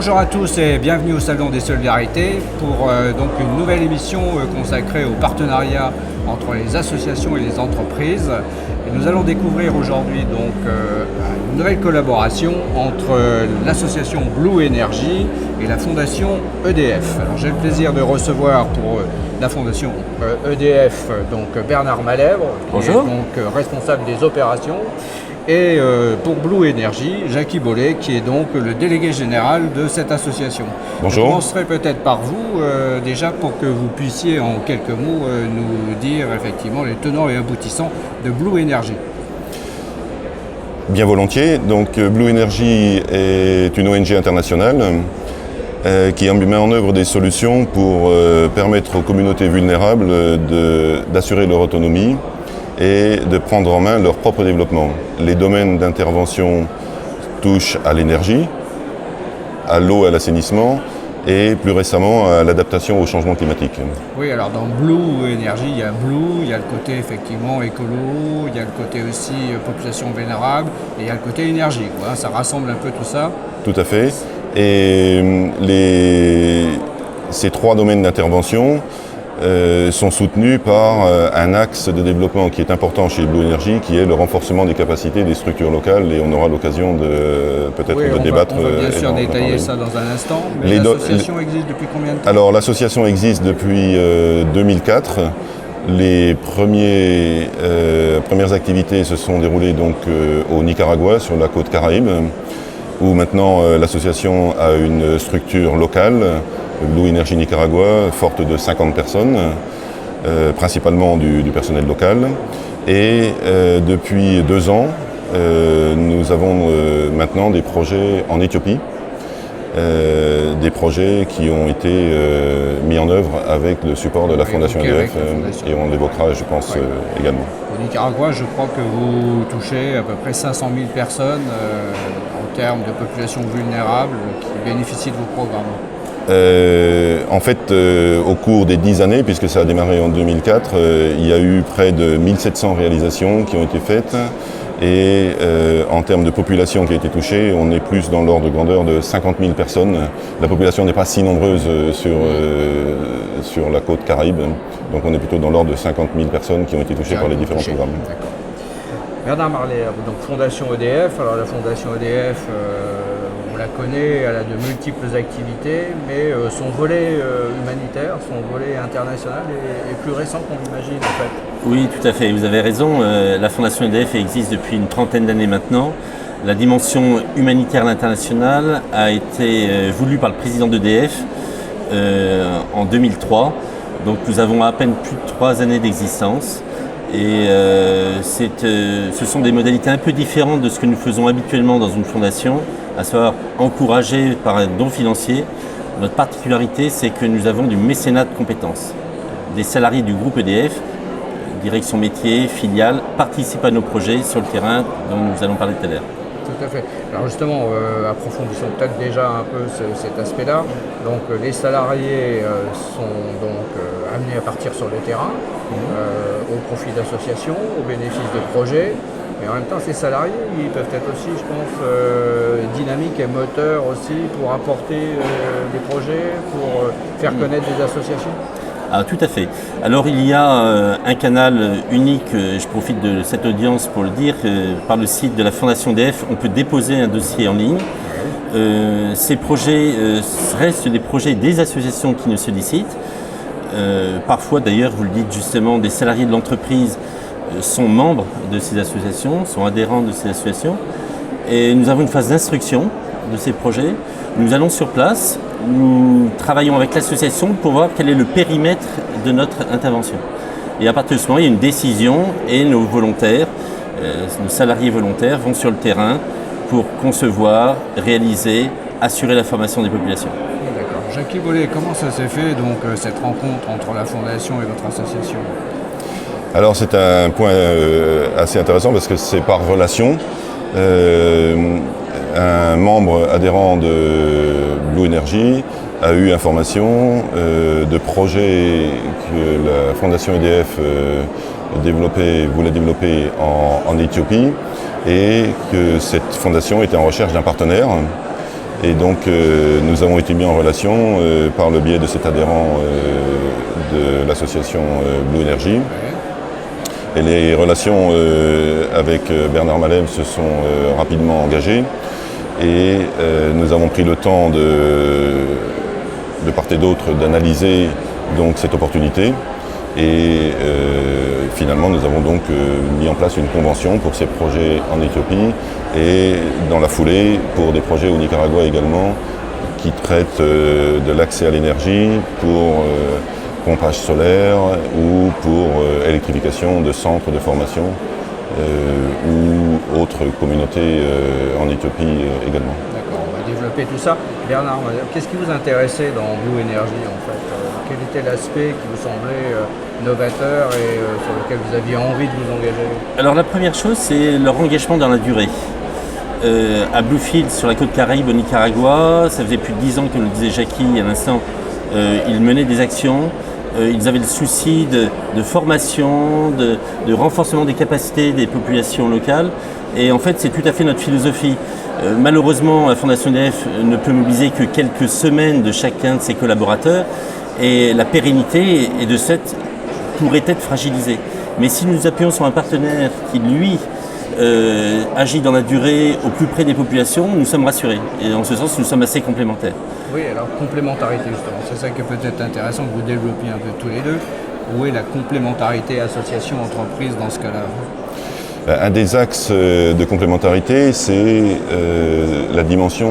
Bonjour à tous et bienvenue au Salon des Solidarités pour donc une nouvelle émission consacrée au partenariat entre les associations et les entreprises. Et nous allons découvrir aujourd'hui donc une nouvelle collaboration entre l'association Blue Energy et la fondation EDF. Alors j'ai le plaisir de recevoir pour la fondation EDF donc Bernard Malèvre, qui est donc responsable des opérations. Et pour Blue Energy, Jackie Bollet, qui est donc le délégué général de cette association. Bonjour. Je commencerai peut-être par vous, déjà pour que vous puissiez en quelques mots nous dire effectivement les tenants et aboutissants de Blue Energy. Bien volontiers. Donc Blue Energy est une ONG internationale qui met en œuvre des solutions pour permettre aux communautés vulnérables d'assurer leur autonomie et de prendre en main leur propre développement. Les domaines d'intervention touchent à l'énergie, à l'eau et à l'assainissement, et plus récemment à l'adaptation au changement climatique. Oui, alors dans Blue Energy, il y a Blue, il y a le côté effectivement écolo, il y a le côté aussi population vulnérable, et il y a le côté énergie, quoi. Ça rassemble un peu tout ça. Tout à fait. Et ces trois domaines d'intervention sont soutenus par un axe de développement qui est important chez Blue Energy, qui est le renforcement des capacités des structures locales, et on aura l'occasion de débattre. On va bien sûr détailler ça dans un instant, mais l'association existe depuis combien de temps? Alors l'association existe depuis 2004. Les premières activités se sont déroulées donc au Nicaragua, sur la côte Caraïbe, où maintenant l'association a une structure locale, Blue Energy Nicaragua, forte de 50 personnes, principalement du personnel local. Et depuis 2 ans, nous avons maintenant des projets en Éthiopie, des projets qui ont été mis en œuvre avec le support de la Fondation EDF, et on l'évoquera, je pense, également. Au Nicaragua, je crois que vous touchez à peu près 500 000 personnes en termes de population vulnérable qui bénéficient de vos programmes. En fait, au cours des 10 années, puisque ça a démarré en 2004, il y a eu près de 1700 réalisations qui ont été faites. Et en termes de population qui a été touchée, on est plus dans l'ordre de grandeur de 50 000 personnes. La population n'est pas si nombreuse sur la côte Caraïbe, donc on est plutôt dans l'ordre de 50 000 personnes qui ont été touchées par les différents programmes. D'accord. Bernard Malèvre, donc Fondation EDF. Alors la Fondation EDF, on la connaît, elle a de multiples activités, mais son volet humanitaire, son volet international est plus récent qu'on l'imagine en fait. Oui, tout à fait, vous avez raison. La Fondation EDF existe depuis une trentaine d'années maintenant. La dimension humanitaire internationale a été voulue par le président d'EDF en 2003. Donc nous avons à peine plus de 3 années d'existence. Et ce sont des modalités un peu différentes de ce que nous faisons habituellement dans une fondation, à savoir encourager par un don financier. Notre particularité, c'est que nous avons du mécénat de compétences. Des salariés du groupe EDF, direction métier, filiale, participent à nos projets sur le terrain dont nous allons parler tout à l'heure. Tout à fait. Alors justement, approfondissons peut-être déjà un peu cet aspect-là. Donc les salariés sont donc amenés à partir sur le terrain au profit d'associations, au bénéfice de projets. Mais en même temps, ces salariés, ils peuvent être aussi, je pense, dynamiques et moteurs aussi pour apporter des projets, pour faire connaître des associations. Ah, tout à fait. Alors il y a un canal unique, je profite de cette audience pour le dire, par le site de la Fondation EDF, on peut déposer un dossier en ligne. Ces projets restent des projets des associations qui nous sollicitent. Parfois d'ailleurs, vous le dites justement, des salariés de l'entreprise sont membres de ces associations, sont adhérents de ces associations. Et nous avons une phase d'instruction de ces projets. Nous allons sur place, nous travaillons avec l'association pour voir quel est le périmètre de notre intervention. Et à partir de ce moment, il y a une décision et nos volontaires, nos salariés volontaires vont sur le terrain pour concevoir, réaliser, assurer la formation des populations. D'accord. Jackie Bollet, comment ça s'est fait donc cette rencontre entre la Fondation et votre association? Alors c'est un point assez intéressant parce que c'est par relation. Un membre adhérent de Blue Energy a eu information de projets que la Fondation EDF voulait développer en Éthiopie, et que cette fondation était en recherche d'un partenaire. Et donc nous avons été mis en relation par le biais de cet adhérent de l'association Blue Energy. Et les relations avec Bernard Malem se sont rapidement engagées et nous avons pris le temps de part et d'autre d'analyser donc cette opportunité et finalement nous avons donc mis en place une convention pour ces projets en Éthiopie et dans la foulée pour des projets au Nicaragua également qui traitent de l'accès à l'énergie pour pompage solaire ou pour électrification de centres de formation ou autres communautés en Éthiopie également. D'accord, on va développer tout ça. Bernard, qu'est-ce qui vous intéressait dans Blue Energy en fait? Quel était l'aspect qui vous semblait novateur et sur lequel vous aviez envie de vous engager? Alors la première chose, c'est leur engagement dans la durée. À Bluefield, sur la côte Caraïbe au Nicaragua, ça faisait plus de 10 ans, comme le disait Jackie à l'instant, ils menaient des actions. Ils avaient le souci de formation, de renforcement des capacités des populations locales. Et en fait, c'est tout à fait notre philosophie. Malheureusement, la Fondation EDF ne peut mobiliser que quelques semaines de chacun de ses collaborateurs. Et la pérennité, et de cette, pourrait être fragilisée. Mais si nous nous appuyons sur un partenaire qui, lui, agit dans la durée au plus près des populations, nous sommes rassurés. Et en ce sens, nous sommes assez complémentaires. Oui, alors complémentarité justement, c'est ça qui est peut-être intéressant que vous développiez un peu tous les deux. Où est la complémentarité association-entreprise dans ce cas-là? Un des axes de complémentarité, c'est la dimension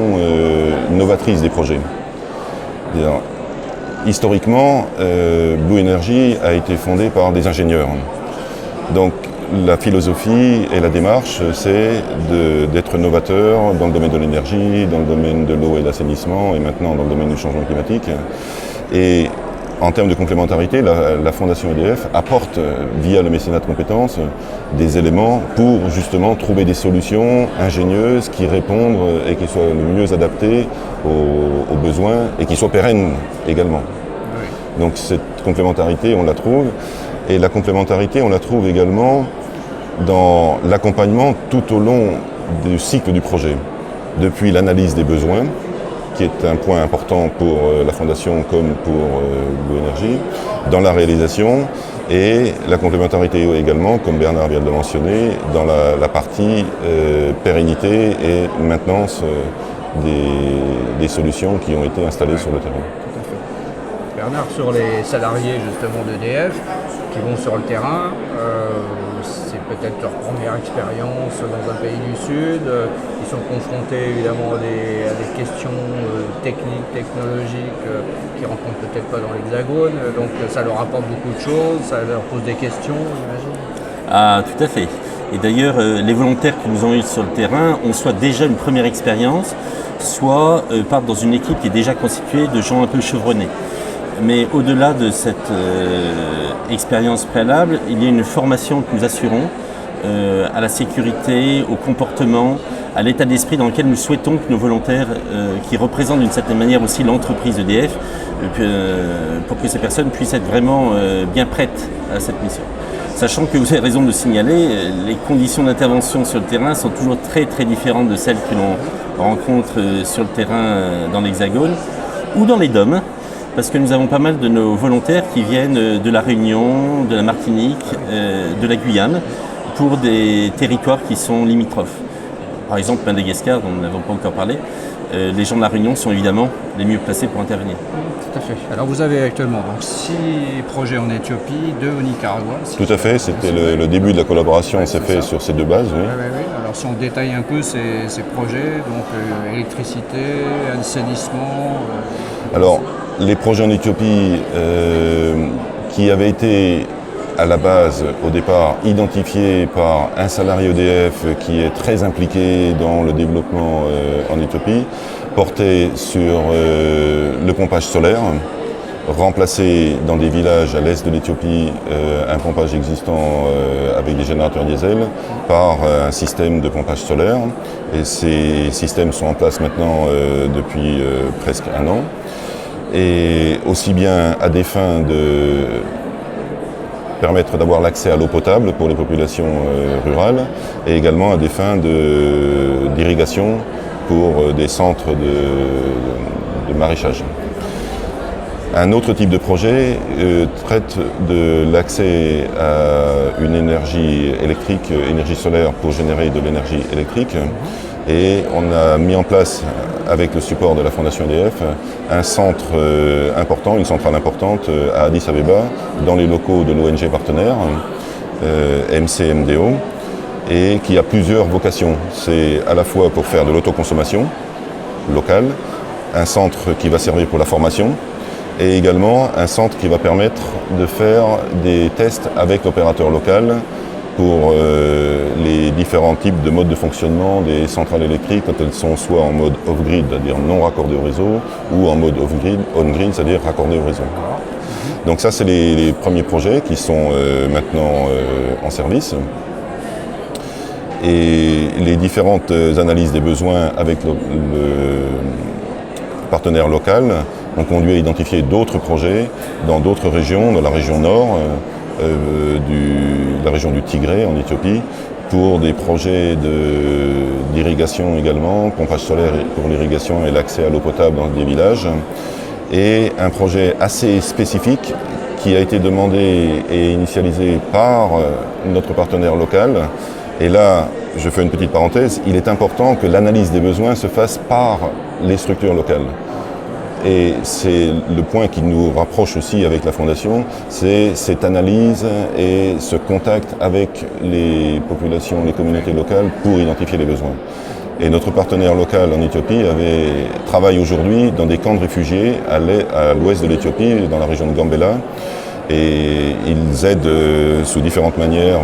novatrice des projets. Historiquement, Blue Energy a été fondée par des ingénieurs. Donc la philosophie et la démarche, c'est d'être novateur dans le domaine de l'énergie, dans le domaine de l'eau et de l'assainissement et maintenant dans le domaine du changement climatique. Et en termes de complémentarité, la Fondation EDF apporte, via le mécénat de compétences, des éléments pour justement trouver des solutions ingénieuses qui répondent et qui soient le mieux adaptées aux besoins et qui soient pérennes également. Oui. Donc cette complémentarité, on la trouve. Et la complémentarité, on la trouve également dans l'accompagnement tout au long du cycle du projet. Depuis l'analyse des besoins, qui est un point important pour la Fondation comme pour Blue Energy, dans la réalisation et la complémentarité également, comme Bernard vient de le mentionner, dans la partie pérennité et maintenance des solutions qui ont été installées sur le terrain. Tout à fait. Bernard, sur les salariés justement d'EDF qui vont sur le terrain, c'est peut-être leur première expérience dans un pays du Sud. Ils sont confrontés évidemment à des questions techniques, technologiques qu'ils ne rencontrent peut-être pas dans l'Hexagone. Donc ça leur apporte beaucoup de choses, ça leur pose des questions, j'imagine. Ah, tout à fait. Et d'ailleurs, les volontaires que nous avons eu sur le terrain ont soit déjà une première expérience, soit partent dans une équipe qui est déjà constituée de gens un peu chevronnés. Mais au-delà de cette expérience préalable, il y a une formation que nous assurons à la sécurité, au comportement, à l'état d'esprit dans lequel nous souhaitons que nos volontaires, qui représentent d'une certaine manière aussi l'entreprise EDF, pour que ces personnes puissent être vraiment bien prêtes à cette mission. Sachant que vous avez raison de le signaler, les conditions d'intervention sur le terrain sont toujours très très différentes de celles que l'on rencontre sur le terrain dans l'Hexagone ou dans les DOM. Parce que nous avons pas mal de nos volontaires qui viennent de la Réunion, de la Martinique, de la Guyane, pour des territoires qui sont limitrophes. Par exemple, Madagascar, dont nous n'avons pas encore parlé, les gens de la Réunion sont évidemment les mieux placés pour intervenir. Tout à fait. Alors vous avez actuellement donc 6 projets en Éthiopie, 2 au Nicaragua. Tout à fait, c'était le début de la collaboration, s'est fait sur ces deux bases. Oui. Oui. Alors si on détaille un peu ces projets, donc électricité, assainissement. Alors les projets en Éthiopie qui avaient été à la base, au départ, identifiés par un salarié EDF qui est très impliqué dans le développement en Éthiopie, portaient sur le pompage solaire, remplacer dans des villages à l'est de l'Éthiopie un pompage existant avec des générateurs diesel par un système de pompage solaire. Et ces systèmes sont en place maintenant depuis presque un an. Et aussi bien à des fins de permettre d'avoir l'accès à l'eau potable pour les populations rurales et également à des fins d'irrigation pour des centres de maraîchage. Un autre type de projet traite de l'accès à une énergie électrique, énergie solaire pour générer de l'énergie électrique. Et on a mis en place, avec le support de la Fondation EDF, un centre important, une centrale importante à Addis Abeba, dans les locaux de l'ONG partenaire, MCMDO, et qui a plusieurs vocations. C'est à la fois pour faire de l'autoconsommation locale, un centre qui va servir pour la formation, et également un centre qui va permettre de faire des tests avec l'opérateur local pour les différents types de modes de fonctionnement des centrales électriques quand elles sont soit en mode off-grid, c'est-à-dire non raccordées au réseau, ou en mode on-grid, c'est-à-dire raccordées au réseau. Donc ça, c'est les premiers projets qui sont maintenant en service. Et les différentes analyses des besoins avec le partenaire local ont conduit à identifier d'autres projets dans d'autres régions, dans la région nord, la région du Tigré en Éthiopie, pour des projets d'irrigation également, pompage solaire pour l'irrigation et l'accès à l'eau potable dans des villages. Et un projet assez spécifique qui a été demandé et initialisé par notre partenaire local. Et là, je fais une petite parenthèse, il est important que l'analyse des besoins se fasse par les structures locales. Et c'est le point qui nous rapproche aussi avec la Fondation, c'est cette analyse et ce contact avec les populations, les communautés locales pour identifier les besoins. Et notre partenaire local en Éthiopie travaille aujourd'hui dans des camps de réfugiés à l'ouest de l'Éthiopie, dans la région de Gambela. Et ils aident sous différentes manières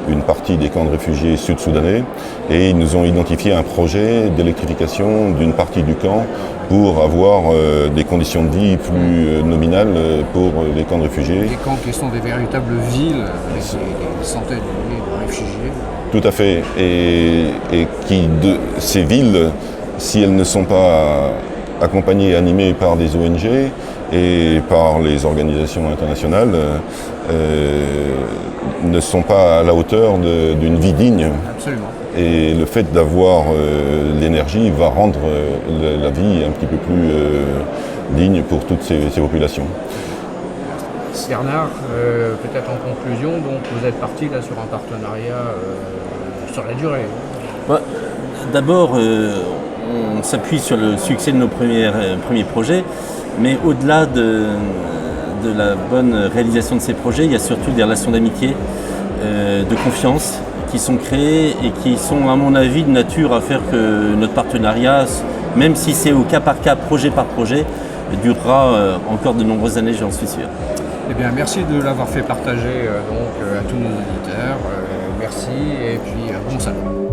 une partie des camps de réfugiés sud-soudanais. Et ils nous ont identifié un projet d'électrification d'une partie du camp pour avoir des conditions de vie plus nominales pour les camps de réfugiés. Des camps qui sont des véritables villes avec des centaines de milliers de réfugiés. Tout à fait. Et ces villes, si elles ne sont pas accompagnées et animées par des ONG et par les organisations internationales, ne sont pas à la hauteur d'une vie digne. Absolument. Et le fait d'avoir l'énergie va rendre la vie un petit peu plus digne pour toutes ces populations. Bernard, peut-être en conclusion, donc vous êtes parti là sur un partenariat sur la durée. D'abord, on s'appuie sur le succès de nos premiers projets, mais au-delà de la bonne réalisation de ces projets, il y a surtout des relations d'amitié, de confiance qui sont créées et qui sont, à mon avis, de nature à faire que notre partenariat, même si c'est au cas par cas, projet par projet, durera encore de nombreuses années, j'en suis sûr. Eh bien, merci de l'avoir fait partager à tous nos auditeurs. Merci et puis bon salon.